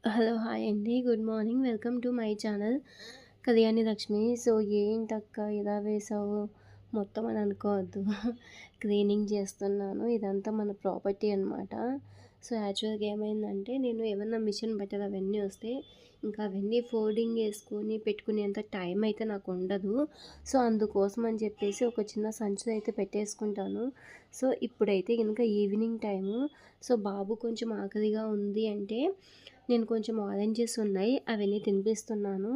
Hello! Hi అండి. Good morning. Welcome to my channel Kalyani Lakshmi. So, ఏంటక్క ఇలా వేశావు మొత్తం అని అనుకోవద్దు. క్లీనింగ్ చేస్తున్నాను. ఇదంతా మన ప్రాపర్టీ అనమాట. సో, యాక్చువల్‌గా ఏమైందంటే నేను ఏమన్నా మిషన్ బట్టలు అవన్నీ వస్తే ఇంకా అవన్నీ ఫోల్డింగ్ చేసుకొని పెట్టుకునేంత టైం అయితే నాకు ఉండదు. సో, అందుకోసం అని చెప్పేసి ఒక చిన్న సంచిలో అయితే పెట్టేసుకుంటాను. సో, ఇప్పుడైతే గనుక ఈవినింగ్ టైము. సో, బాబు కొంచెం ఆకలిగా ఉంది అంటే నేను కొంచెం ఆరెంజెస్ ఉన్నాయి అవన్నీ తినిపిస్తున్నాను.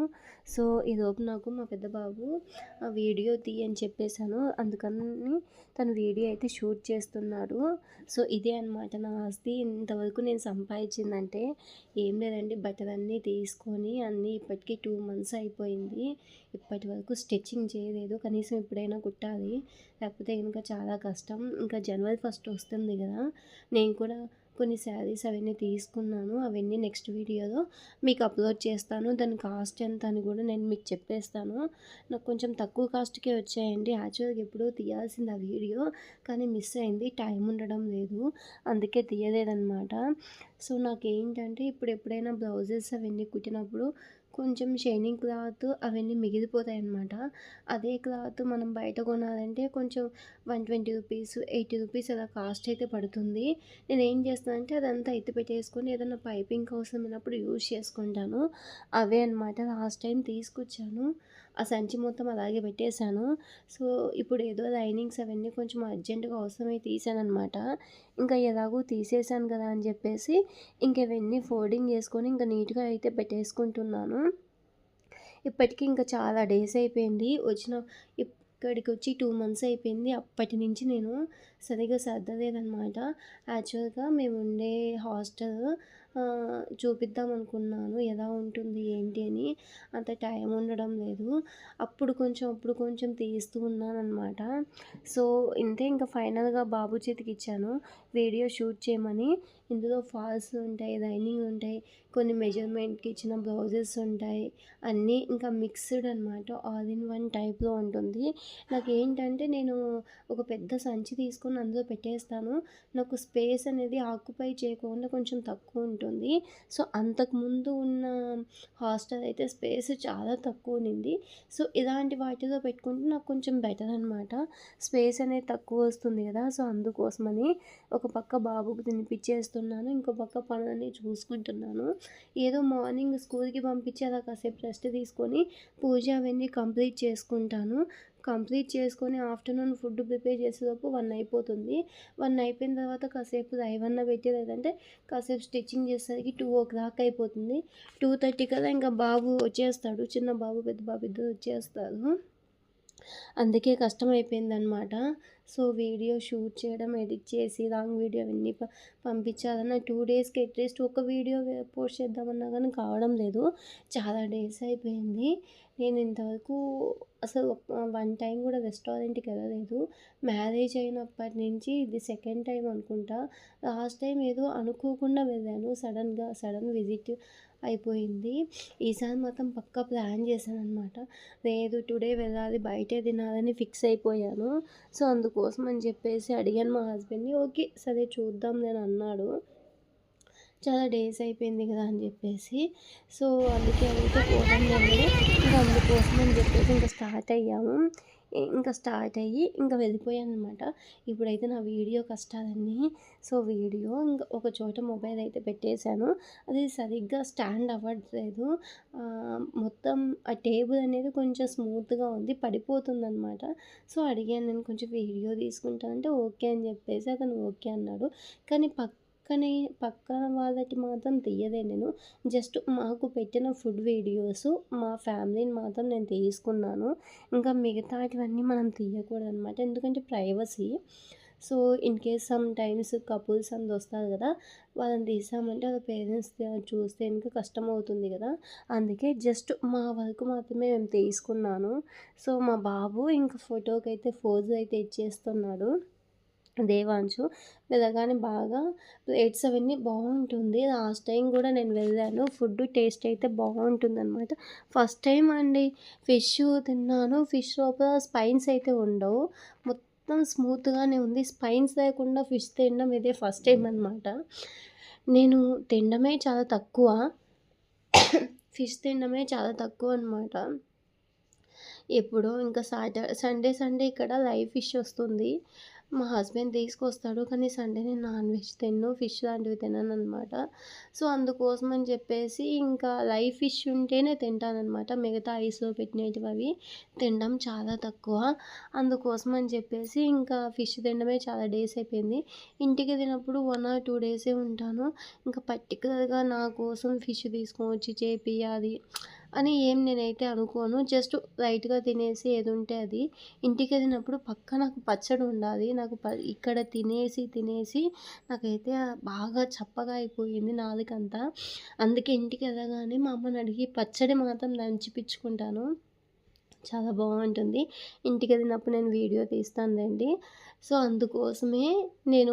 సో, ఈలోపు నాకు మా పెద్ద బాబు వీడియో అని చెప్పేసాను. అందుకని తను వీడియో అయితే షూట్ చేస్తున్నాడు. సో, ఇదే అనమాట నా ఆస్తి. ఇంతవరకు నేను సంపాదించిందంటే ఏం లేదండి, బట్టలన్నీ తీసుకొని అన్నీ ఇప్పటికి 2 మంత్స్ అయిపోయింది. ఇప్పటి వరకు స్టిచ్చింగ్ చేయలేదు. కనీసం ఇప్పుడైనా కుట్టాలి. లేకపోతే ఇంకా చాలా కష్టం. ఇంకా జనవరి 1 వస్తుంది కదా! నేను కూడా కొన్ని శారీస్ అవన్నీ తీసుకున్నాను. అవన్నీ నెక్స్ట్ వీడియోలో మీకు అప్లోడ్ చేస్తాను. దాని కాస్ట్ ఎంత అని కూడా నేను మీకు చెప్పేస్తాను. నాకు కొంచెం తక్కువ కాస్ట్‌కే వచ్చాయండి. యాక్చువల్‌గా ఎప్పుడో తీయాల్సింది ఆ వీడియో, కానీ మిస్ అయింది. టైం ఉండడం లేదు. అందుకే తీయలేదనమాట. సో, నాకేంటంటే ఇప్పుడు ఎప్పుడైనా బ్లౌజెస్ అవన్నీ కుట్టినప్పుడు కొంచెం షైనింగ్ క్లాత్ అవన్నీ మిగిలిపోతాయన్నమాట. అదే క్లాత్ మనం బయట కొనాలంటే కొంచెం 120 రూపీస్, 80 రూపీస్ అలా కాస్ట్ అయితే పడుతుంది. నేనేం చేస్తానంటే అదంతా ఎత్తి పెట్టేసుకొని ఏదైనా పైపింగ్ అవసరమైనప్పుడు యూజ్ చేసుకుంటాను. అవే అనమాట. లాస్ట్ టైం తీసుకొచ్చాను. ఆ సంచి మొత్తం అలాగే పెట్టేశాను. సో, ఇప్పుడు ఏదో లైనింగ్స్ అవన్నీ కొంచెం అర్జెంట్‌గా అవసరమై తీసాననమాట. ఇంకా ఎలాగో తీసేసాను కదా అని చెప్పేసి ఇంక ఇవన్నీ ఫోల్డింగ్ చేసుకొని ఇంకా నీట్‌గా అయితే పెట్టేసుకుంటున్నాను. ఇప్పటికి ఇంకా చాలా డేస్ అయిపోయింది. ఇక్కడికొచ్చి 2 మంత్స్ అయిపోయింది. అప్పటి నుంచి నేను సరిగ్గా సర్దలేదనమాట. యాక్చువల్‌గా మేముండే హాస్టల్ చూపిద్దామనుకున్నాను. ఎలా ఉంటుంది ఏంటి అని. అంత టైం ఉండడం లేదు. అప్పుడు కొంచెం తీస్తూ ఉన్నాననమాట. సో, ఇంతే ఇంకా ఫైనల్‌గా బాబు చేతికిచ్చాను. వీడియో షూట్ చేయమని. ఇందులో ఫాల్స్ ఉంటాయి, లైనింగ్ ఉంటాయి, కొన్ని మెజర్మెంట్‌కి ఇచ్చిన బ్లౌజెస్ ఉంటాయి. అన్నీ ఇంకా మిక్స్డ్ అనమాట. ఆల్ ఇన్ వన్ టైప్‌లో ఉంటుంది. నాకేంటంటే నేను ఒక పెద్ద సంచి తీసుకొని అందులో పెట్టేస్తాను. నాకు స్పేస్ అనేది ఆక్యుపై చేయకుండా కొంచెం తక్కువ ఉంటుంది. సో, అంతకుముందు ఉన్న హాస్టల్ అయితే స్పేస్ చాలా తక్కువ ఉన్నింది. సో, ఇలాంటి వాటిలో పెట్టుకుంటే నాకు కొంచెం బెటర్ అనమాట. స్పేస్ అనేది తక్కువ వస్తుంది కదా! సో, అందుకోసమని ఒక పక్క బాబుకి తినిపిచ్చేస్తున్నాను. ఇంకో పక్క పనులన్నీ చూసుకుంటున్నాను. ఏదో మార్నింగ్ స్కూల్‌కి పంపించి అలా కాసేపు రెస్ట్ తీసుకొని పూజ అవన్నీ కంప్లీట్ చేసుకుంటాను. కంప్లీట్ చేసుకొని ఆఫ్టర్‌నూన్ ఫుడ్ ప్రిపేర్ చేసేలోపు 1 అయిపోతుంది. 1 అయిపోయిన తర్వాత కాసేపు లైవ్ అన్నా పెట్టి లేదంటే కాసేపు స్టిచ్చింగ్ చేసేసరికి 2:00 అయిపోతుంది. 2:30 కల్లా ఇంకా బాబు వచ్చేస్తాడు. చిన్న బాబు, పెద్ద బాబు ఇద్దరు వచ్చేస్తారు. అందుకే కష్టమైపోయిందనమాట. సో, వీడియో షూట్ చేయడం, ఎడిట్ చేసి లాంగ్ వీడియో అవన్నీ పంపించాలన్న 2 డేస్‌కి అట్‌లీస్ట్ ఒక వీడియో పోస్ట్ చేద్దామన్నా గానీ కావడం లేదు. చాలా డేస్ అయిపోయింది. నేను ఇంతవరకు అసలు వన్ టైం కూడా రెస్టారెంట్‌కి వెళ్ళలేదు. మ్యారేజ్ అయినప్పటి నుంచి ఇది సెకండ్ టైం అనుకుంటా. లాస్ట్ టైం ఏదో అనుకోకుండా వెళ్ళాను. సడన్ విజిట్ అయిపోయింది. ఈసారి మాత్రం పక్కా ప్లాన్ చేశాననమాట. లేదు, టుడే వెళ్ళాలి, బయటే తినాలని ఫిక్స్ అయిపోయాను. సో, అందుకోసం అని చెప్పేసి అడిగాను మా హస్బెండ్‌ని. ఓకే, సరే చూద్దాంలే అని అన్నాడు. చాలా డేస్ అయిపోయింది కదా అని చెప్పేసి. సో, అందుకే అడిగితే పోదాంలే ఇంకా అందుకోసం అని చెప్పేసి ఇంకా స్టార్ట్ అయ్యాము. ఇంకా స్టార్ట్ అయ్యి ఇంకా వెళ్ళిపోయాననమాట. ఇప్పుడైతే నా వీడియో కష్టాలన్నీ. సో, వీడియో ఇంకా ఒక చోట మొబైల్ అయితే పెట్టేశాను. అది సరిగ్గా స్టాండ్ అవ్వట్లేదు. మొత్తం ఆ టేబుల్ అనేది కొంచెం స్మూత్‌గా ఉంది. పడిపోతుందనమాట. సో, అడిగాను నేను, కొంచెం వీడియో తీసుకుంటానంటే ఓకే అని చెప్పేసి అతను ఓకే అన్నాడు. కానీ పక్కన వాళ్ళకి మాత్రం తీయలే నేను. జస్ట్ మాకు పెట్టిన ఫుడ్ వీడియోసు, మా ఫ్యామిలీని మాత్రం నేను తీసుకున్నాను. ఇంకా మిగతాటివన్నీ మనం తీయకూడదనమాట. ఎందుకంటే privacy. So, in case some times couples అందరూ వస్తారు కదా! వాళ్ళని తీసామంటే వాళ్ళ పేరెంట్స్ చూస్తే ఇంకా కష్టమవుతుంది కదా! అందుకే జస్ట్ మా వరకు మాత్రమే మేము తీసుకున్నాను. సో, మా బాబు ఇంక ఫోటోకైతే ఫోజు అయితే ఇచ్చేస్తున్నాడు. దేవాంశు వెళ్ళగానే బాగా ప్లేట్స్ అవన్నీ బాగుంటుంది. లాస్ట్ టైం కూడా నేను వెళ్ళాను. ఫుడ్ టేస్ట్ అయితే బాగుంటుందనమాట. ఫస్ట్ టైం అండి ఫిష్ తిన్నాను. ఫిష్ లోపల స్పైన్స్ అయితే ఉండవు. మొత్తం స్మూత్‌గానే ఉంది. స్పైన్స్ లేకుండా ఫిష్ తినడం ఇదే ఫస్ట్ టైం అనమాట. నేను తినడమే చాలా తక్కువ. ఫిష్ తినడమే చాలా తక్కువ అనమాట. ఎప్పుడో ఇంకా సండే ఇక్కడ లైవ్ ఫిష్ వస్తుంది. మా హస్బెండ్ తీసుకొస్తాడు. కానీ సండే నేను నాన్ వెజ్ తినను. ఫిష్ లాంటివి తినననమాట. సో, అందుకోసం అని చెప్పేసి ఇంకా లైవ్ ఫిష్ ఉంటేనే తింటాననమాట. మిగతా ఐస్‌లో పెట్టినటివి అవి తినడం చాలా తక్కువ. అందుకోసం అని చెప్పేసి ఇంకా ఫిష్ తినడమే చాలా డేస్ అయిపోయింది. ఇంటికెళ్ళినప్పుడు 1 ఆర్ 2 డేసే ఉంటాను. ఇంకా పర్టిక్యులర్‌గా నా కోసం ఫిష్ తీసుకొనొచ్చి చేపియాలి అని ఏం నేనైతే అనుకోను. జస్ట్ లైట్‌గా తినేసి ఏదుంటే అది. ఇంటికెళ్ళినప్పుడు పక్కా నాకు పచ్చడి ఉండాలి. నాకు ఇక్కడ తినేసి నాకైతే బాగా చప్పగా అయిపోయింది నాలుకంతా. అందుకే ఇంటికెళ్ళగానే మా అమ్మని అడిగి పచ్చడి మాత్రం నంచిపిచ్చుకుంటాను. చాలా బావుంటుంది. ఇంటికెళ్ళినప్పుడు నేను వీడియో తీస్తానులెండి. సో, అందుకోసమే నేను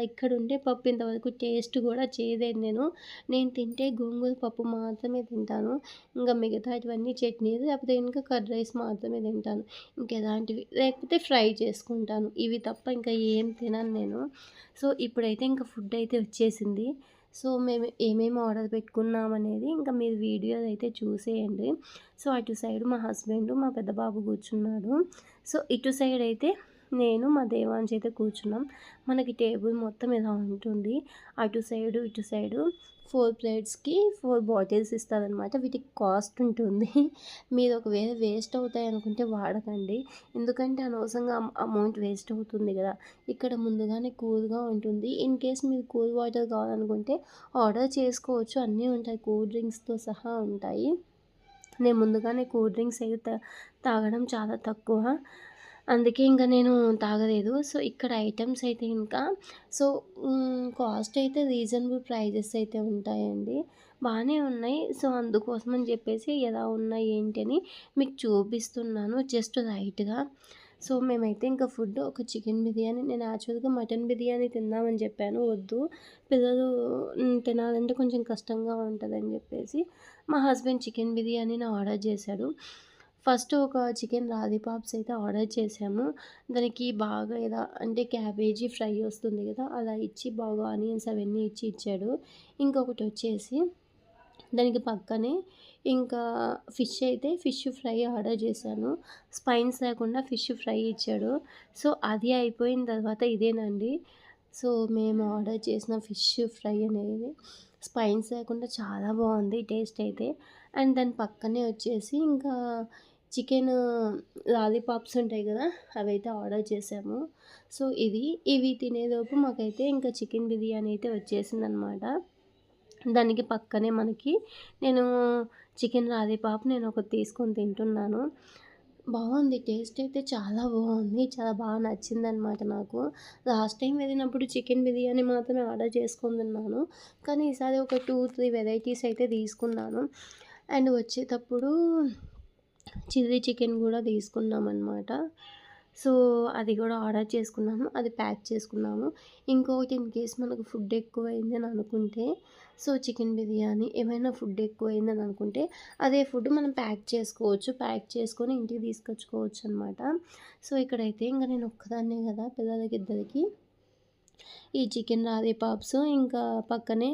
ఇక్కడుండే పప్పు ఇంతవరకు టేస్ట్ గూడా చేయలేదు నేను. నేను తింటే గోంగూర పప్పు మాత్రమే తింటాను. ఇంక మిగతాటివన్నీ చట్నీలు లేకపోతే ఇంకా కర్డ్ రైస్ మాత్రమే తింటాను. ఇంకెలాంటివి లేకపోతే ఫ్రై చేసుకుంటాను. ఇవి తప్ప ఇంకా ఏం తినను నేను. సో, ఇప్పుడైతే ఇంక ఫుడ్ అయితే వచ్చేసింది. సో, మేము ఏమేమి ఆర్డర్ పెట్టుకున్నామనేది ఇంకా మీరు వీడియోలో అయితే చూసేయండి. సో, అటు సైడ్ మా హస్బెండు, మా పెద్ద బాబు కూర్చున్నాడు. సో, ఇటు సైడ్ అయితే నేను, మా దేవాంశ్ అయితే కూర్చున్నాం. మనకి టేబుల్ మొత్తం ఇలా ఉంటుంది. అటు సైడు, ఇటు సైడు 4 ప్లేట్స్‌కి 4 బాటిల్స్ ఇస్తారనమాట. వీటికి కాస్ట్ ఉంటుంది. మీరు ఒకవేళ వేస్ట్ అవుతాయనుకుంటే వాడకండి. ఎందుకంటే అనవసరంగా అమౌంట్ వేస్ట్ అవుతుంది గదా! ఇక్కడ ముందుగానే కూల్‌గా ఉంటుంది. ఇన్ కేస్ మీరు కూల్ వాటర్ కావాలనుకుంటే ఆర్డర్ చేసుకోవచ్చు. అన్నీ ఉంటాయి. కూల్ డ్రింక్స్‌తో సహా ఉంటాయి. నేను ముందుగానే కూల్ డ్రింక్స్ అయితే తాగడం చాలా తక్కువ. అందుకే ఇంక నేను తాగలేదు. సో, ఇక్కడ ఐటెమ్స్ అయితే ఇంకా సో, కాస్ట్ అయితే రీజనబుల్ ప్రైజెస్ అయితే ఉంటాయండి. బానే ఉన్నాయి. సో, అందుకోసం అని చెప్పేసి ఎలా ఉన్నాయి ఏంటి అని మీకు చూపిస్తున్నాను జస్ట్ లైట్‌గా. సో, మేమైతే ఇంకా ఫుడ్ ఒక చికెన్ బిర్యానీ నేను యాక్చువల్‌గా మటన్ బిర్యానీ తిందామని చెప్పాను. వద్దు పిల్లలు తినాలంటే కొంచెం కష్టంగా ఉంటదని చెప్పేసి మా హస్బెండ్ చికెన్ బిర్యానీని ఆర్డర్ చేశాడు. ఫస్ట్ ఒక చికెన్ లాలీపాప్స్ అయితే ఆర్డర్ చేశాము. దానికి బాగా ఎలా అంటే క్యాబేజీ ఫ్రై వస్తుంది కదా! అలా ఇచ్చి బాగా ఆనియన్స్ అవన్నీ ఇచ్చాడు. ఇంకొకటొచ్చేసి దానికి పక్కనే ఇంకా ఫిష్ ఫ్రై ఆర్డర్ చేశాను. స్పైన్స్ లేకుండా ఫిష్ ఫ్రై ఇచ్చాడు. సో, అది అయిపోయిన తర్వాత ఇదేనండి. సో, మేము ఆర్డర్ చేసిన ఫిష్ ఫ్రై అనేది స్పైన్స్ లేకుండా చాలా బావుంది టేస్ట్ అయితే. అండ్ దాని పక్కనే వచ్చేసి ఇంకా చికెను లాలీపాప్స్ ఉంటాయి కదా! అవైతే ఆర్డర్ చేశాము. సో, ఇవి తినేలోపు మాకైతే ఇంకా చికెన్ బిర్యానీ అయితే వచ్చేసిందనమాట. దానికి పక్కనే మనకి నేను చికెన్ లాలీపాప్ నేనొకటి తీసుకొని తింటున్నాను. బావుంది. టేస్ట్ అయితే చాలా బావుంది. చాలా బాగా నచ్చిందనమాట నాకు. లాస్ట్ టైం వెళ్ళినప్పుడు చికెన్ బిర్యానీ మాత్రమే ఆర్డర్ చేసుకొని తిన్నాను. కానీ ఈసారి ఒక 2, 3 వెరైటీస్ అయితే తీసుకున్నాను. అండ్ వచ్చేటప్పుడు చిల్లీ చికెన్ గూడా తీసుకున్నామనమాట. సో, అది గూడా ఆర్డర్ చేసుకున్నాము. అది ప్యాక్ చేసుకున్నాము. ఇంకొకటి ఇన్ కేస్ మనకు ఫుడ్ ఎక్కువైంది అని అనుకుంటే, సో, చికెన్ బిర్యానీ ఏమైనా ఫుడ్ ఎక్కువైందని అనుకుంటే, అదే ఫుడ్ మనం ప్యాక్ చేసుకోవచ్చు. ప్యాక్ చేసుకొని ఇంటికి తీసుకొచ్చుకోవచ్చనమాట. సో, ఇక్కడైతే ఇంక నేను ఒక్కదాన్నే గదా! పిల్లలకిద్దరికి ఈ చికెన్ లాలీపాప్స్ ఇంకా పక్కనే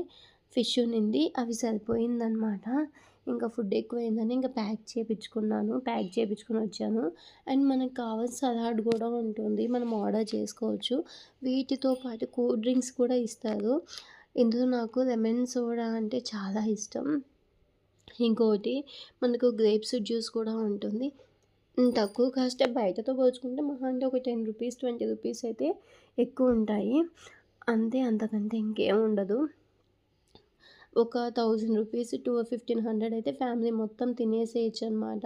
ఫిష్ ఉన్నింది. అవి సరిపోయిందనమాట. ఇంకా ఫుడ్ ఎక్కువైందని ఇంకా ప్యాక్ చేపించుకున్నాను. ప్యాక్ చేపించుకొని వచ్చాను. అండ్ మనకు కావాల్సిన సలాడ్ కూడా ఉంటుంది. మనం ఆర్డర్ చేసుకోవచ్చు. వీటితో పాటు కూల్ డ్రింక్స్ కూడా ఇస్తారు. ఇందులో నాకు లెమన్ సోడా అంటే చాలా ఇష్టం. ఇంకోటి మనకు గ్రేప్స్ జ్యూస్ కూడా ఉంటుంది. తక్కువ కాస్టే బయటతో పోల్చుకుంటే మహా అంటే ఒక 10 రూపీస్, 20 రూపీస్ అయితే ఎక్కువుంటాయి. అంతే అంతకంటే ఇంకేం ఉండదు. ఒక 1000 రూపీస్ టు 1500 అయితే ఫ్యామిలీ మొత్తం తినేసేయొచ్చనమాట.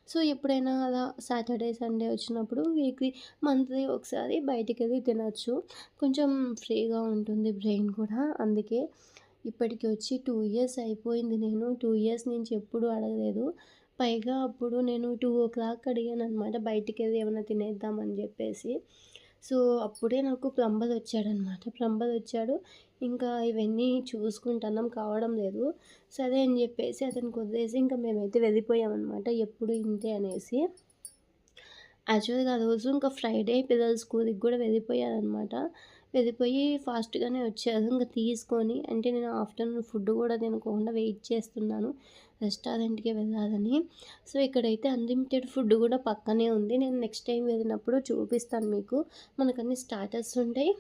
సో, ఎప్పుడైనా అలా సాటర్డే, సండే వచ్చినప్పుడు మంత్లీ ఒకసారి బయటికెళ్ళి తినొచ్చు. కొంచెం ఫ్రీగా ఉంటుంది బ్రెయిన్ కూడా. అందుకే ఇప్పటికి వచ్చి 2 ఇయర్స్ అయిపోయింది. నేను 2 ఇయర్స్ నుంచి ఎప్పుడూ అడగలేదు. పైగా అప్పుడు నేను 2:00 అడిగాననమాట బయటికెళ్ళి ఏమన్నా తినేద్దామని జెప్పేసి. సో, అప్పుడే నాకు ప్లంబర్ వచ్చాడనమాట. ప్లంబర్ వచ్చాడు. ఇంకా ఇవన్నీ చూసుకుంటున్నాం కావడం లేదు. సరే అని జెప్పేసి అతనికి వదిలేసి ఇంకా మేమైతే వెళ్ళిపోయామనమాట. ఎప్పుడు ఇంతే అనేసి. యాక్చువల్‌గా ఆ రోజు ఇంకా ఫ్రైడే పిల్లలు స్కూల్‌కి గూడా వెళ్ళిపోయారనమాట. వెళ్ళిపోయి ఫాస్ట్‌గానే వచ్చారు. ఇంక తీసుకొని అంటే నేను ఆఫ్టర్‌నూన్ ఫుడ్ కూడా తినకుండా వెయిట్ చేస్తున్నాను రెస్టారెంట్‌కి వెళ్ళాలని. సో, ఇక్కడైతే అన్‌లిమిటెడ్ ఫుడ్ కూడా పక్కనే ఉంది. నేను నెక్స్ట్ టైం వెళ్ళినప్పుడు చూపిస్తాను మీకు. మనకన్నీ స్టార్టర్స్ ఉంటాయి.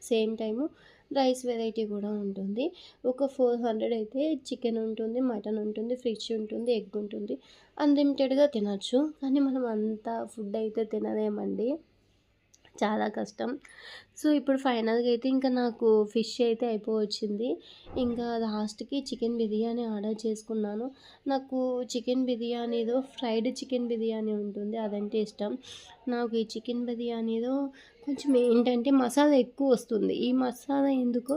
సేమ్ టైము రైస్ వెరైటీ కూడా ఉంటుంది. ఒక 400 అయితే చికెన్ ఉంటుంది, మటన్ ఉంటుంది, ఫిష్ ఉంటుంది, ఎగ్ ఉంటుంది. అన్‌లిమిటెడ్‌గా తినొచ్చు. కానీ మనం అంత ఫుడ్ అయితే తినలేమండి. చాలా కష్టం. సో, ఇప్పుడు ఫైనల్‌గా అయితే ఇంకా నాకు ఫిష్ అయితే అయిపోవచ్చింది. ఇంకా లాస్ట్‌కి చికెన్ బిర్యానీ ఆర్డర్ చేసుకున్నాను. నాకు చికెన్ బిర్యానీలో ఫ్రైడ్ చికెన్ బిర్యానీ ఉంటుంది. అదంటే ఇష్టం. నాకు ఈ చికెన్ బిర్యానీలో కొంచెం ఏంటంటే మసాలా ఎక్కువొస్తుంది. ఈ మసాలా ఎందుకో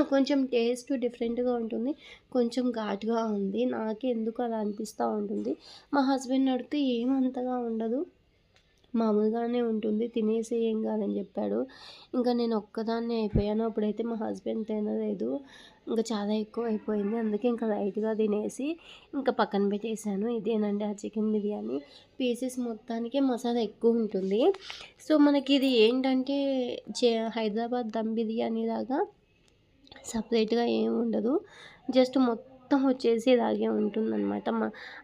కొంచెం టేస్ట్ డిఫరెంట్‌గా ఉంటుంది. కొంచెం ఘాటుగా ఉంది. నాకే ఎందుకో అలా అనిపిస్తా ఉంటుంది. మా హస్బెండ్‌ని అడిగితే ఏమంతగా ఉండదు. మామూలుగానే ఉంటుంది. తినేసేయి ఏం కాదని చెప్పాడు. ఇంకా నేను ఒక్కదాన్నే అయిపోయాను. అప్పుడైతే మా హస్బెండ్ తినలేదు. ఇంకా చాలా ఎక్కువ అయిపోయింది. అందుకే ఇంకా లైట్‌గా తినేసి ఇంకా పక్కన పెట్టేసాను. ఇదేనండి ఆ చికెన్ బిర్యానీ. పీసెస్ మొత్తానికే మసాలా ఎక్కువ ఉంటుంది. సో, మనకి ఇది ఏంటంటే హైదరాబాద్ దమ్ బిర్యానీ లాగా సపరేట్‌గా ఏమి ఉండదు. జస్ట్ మొత్తం వచ్చేసి ఇలాగే ఉంటుందనమాట.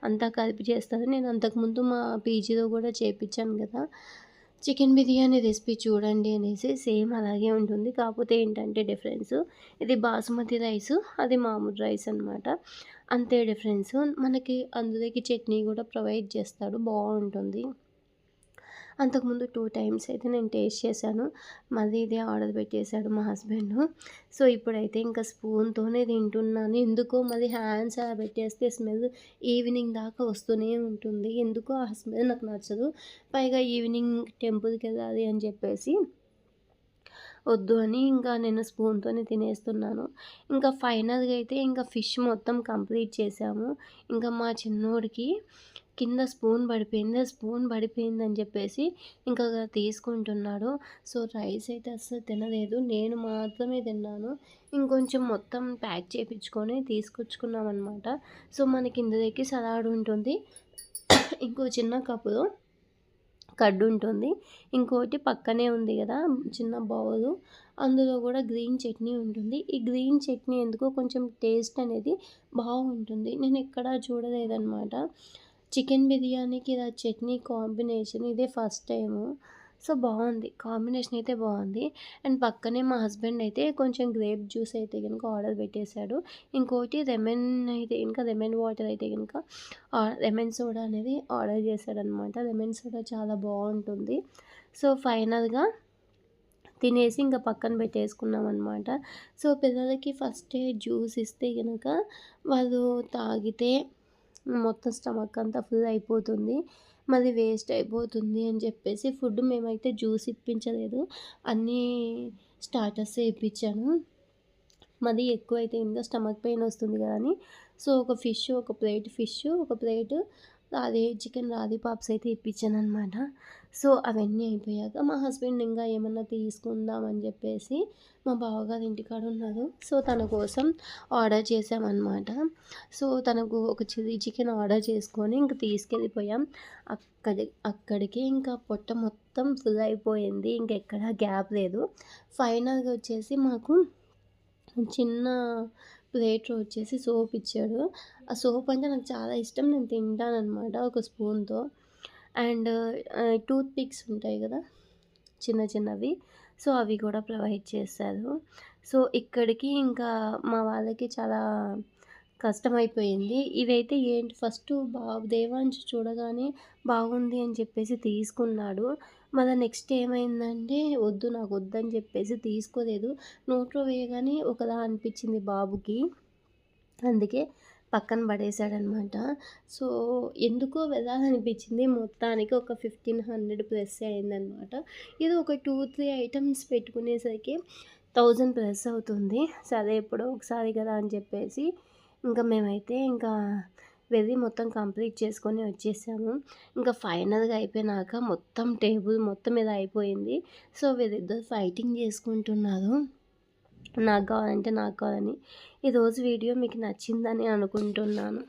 అంతా కలిపి చేస్తారు. నేను అంతకుముందు మా పీజీలో కూడా చేపిచ్చాను కదా! చికెన్ బిర్యానీ రెసిపీ చూడండి అనేసి సేమ్ అలాగే ఉంటుంది. కాకపోతే ఏంటంటే డిఫరెన్సు ఇది బాసుమతి రైసు, అది మామూలు రైస్ అనమాట. అంతే డిఫరెన్సు. మనకి అందులోకి చట్నీ కూడా ప్రొవైడ్ చేస్తాడు. బావుంటుంది. అంతకుముందు 2 టైమ్స్ అయితే నేను టేస్ట్ చేశాను. మళ్ళీ ఇదే ఆర్డర్ పెట్టేసాడు మా హస్బెండు. సో, ఇప్పుడైతే ఇంకా స్పూన్‌తోనే తింటున్నాను. ఎందుకో మళ్ళీ హ్యాండ్స్ అలా పెట్టేస్తే స్మెల్ ఈవినింగ్ దాకా వస్తూనే ఉంటుంది. ఎందుకో ఆ స్మెల్ నాకు నచ్చదు. పైగా ఈవినింగ్ టెంపుల్‌కెళ్ళాలి అని చెప్పేసి వద్దు అని ఇంకా నేను స్పూన్‌తోనే తినేస్తున్నాను. ఇంకా ఫైనల్‌గా అయితే ఇంకా ఫిష్ మొత్తం కంప్లీట్ చేశాము. ఇంకా మా చిన్నోడికి కింద స్పూన్ పడిపోయింది. ఆ స్పూన్ పడిపోయిందని చెప్పేసి ఇంకా తీసుకుంటున్నాడు. సో, రైస్ అయితే అస్సలు తినలేదు. నేను మాత్రమే తిన్నాను. ఇంకొంచెం మొత్తం ప్యాక్ చేపించుకొని తీసుకొచ్చుకున్నామనమాట. సో, మనకి ఇందులోకి సలాడ్ ఉంటుంది. ఇంకో చిన్న కప్పులో కర్డ్ ఉంటుంది. ఇంకోటి పక్కనే ఉంది గదా! చిన్న బౌలు. అందులో గూడా గ్రీన్ చట్నీ ఉంటుంది. ఈ గ్రీన్ చట్నీ ఎందుకో కొంచెం టేస్ట్ అనేది బాగుంటుంది. నేనెక్కడా చూడలేదనమాట. చికెన్ బిర్యానీకి ఇలా చట్నీ కాంబినేషన్ ఇదే ఫస్ట్ టైము. సో, బావుంది. కాంబినేషన్ అయితే బావుంది. అండ్ పక్కనే మా హస్బెండ్ అయితే కొంచెం గ్రేప్ జ్యూస్ అయితే గనుక ఆర్డర్ పెట్టేశాడు. ఇంకోటి లెమన్ అయితే ఇంకా లెమన్ వాటర్ అయితే గనుక లెమన్ సోడా అనేది ఆర్డర్ చేశాడనమాట. లెమన్ సోడా చాలా బావుంటుంది. సో, ఫైనల్‌గా తినేసి ఇంక పక్కన పెట్టేసుకున్నామనమాట. సో, పిల్లలకి ఫస్టే జ్యూస్ ఇస్తే గనక వాళ్ళు తాగితే మొత్తం స్టమక్ అంతా ఫుల్ అయిపోతుంది. మళ్ళీ వేస్ట్ అయిపోతుంది అని చెప్పేసి ఫుడ్ మేమైతే జ్యూస్ ఇప్పించలేదు. అన్నీ స్టార్టర్సే ఇప్పించాను. మరీ ఎక్కువైతే ఇంకా స్టమక్ పెయిన్ వస్తుంది కదా అని. సో, ఒక ప్లేట్ ఫిష్, ఒక ప్లేటు అదే చికెన్ లాలీపాప్స్ అయితే ఇప్పించాననమాట. సో, అవన్నీ అయిపోయాక మా హస్బెండ్ ఇంకా ఏమన్నా తీసుకుందాం అని చెప్పేసి మా బావగారు ఇంటికాడ ఉన్నారు. సో, తన కోసం ఆర్డర్ చేశామనమాట. సో, తనకు ఒక చిల్లీ చికెన్ ఆర్డర్ చేసుకొని ఇంక తీసుకెళ్ళిపోయాం. అక్కడికి ఇంకా పొట్ట మొత్తం ఫుల్ అయిపోయింది. ఇంకెక్కడ గ్యాప్ లేదు. ఫైనల్‌గా వచ్చేసి మాకు చిన్న ప్లేట్‌లో వచ్చేసి సోప్ ఇచ్చాడు. ఆ సోప్ అంటే నాకు చాలా ఇష్టం. నేను తింటాననమాట ఒక స్పూన్‌తో. అండ్ టూత్ పిక్స్ ఉంటాయి గదా! చిన్న చిన్నవి. సో, అవి కూడా ప్రొవైడ్ చేశారు. సో, ఇక్కడికి ఇంకా మా వాళ్ళకి చాలా కష్టమైపోయింది. ఇవైతే ఏంటి ఫస్టు దేవాంశ్ చూడగానే బాగుంది అని చెప్పేసి తీసుకున్నాడు. మళ్ళా నెక్స్ట్ ఏమైందంటే వద్దు నాకొద్దని చెప్పేసి తీసుకోలేదు. నోట్లో వేయగానే ఒకలా అనిపించింది బాబుకి. అందుకే పక్కన పడేసాడనమాట. సో, ఎందుకో వెళ్ళాలనిపించింది. మొత్తానికి ఒక 1500 ప్లస్ అయిందనమాట. ఏదో ఒక 2, 3 ఐటెమ్స్ పెట్టుకునేసరికి 1000 ప్లస్ అవుతుంది. సరే ఎప్పుడో ఒకసారి కదా అని చెప్పేసి ఇంకా మేమైతే ఇంకా వెళ్ళి మొత్తం కంప్లీట్ చేసుకొని వచ్చేసాము. ఇంకా ఫైనల్‌గా అయిపోయినాక మొత్తం టేబుల్ మొత్తం ఇలా అయిపోయింది. సో, వీళ్ళిద్దరు ఫైటింగ్ చేసుకుంటున్నారు. నాకు కావాలంటే నాకు కావాలని. ఈరోజు వీడియో మీకు నచ్చిందని అనుకుంటున్నాను.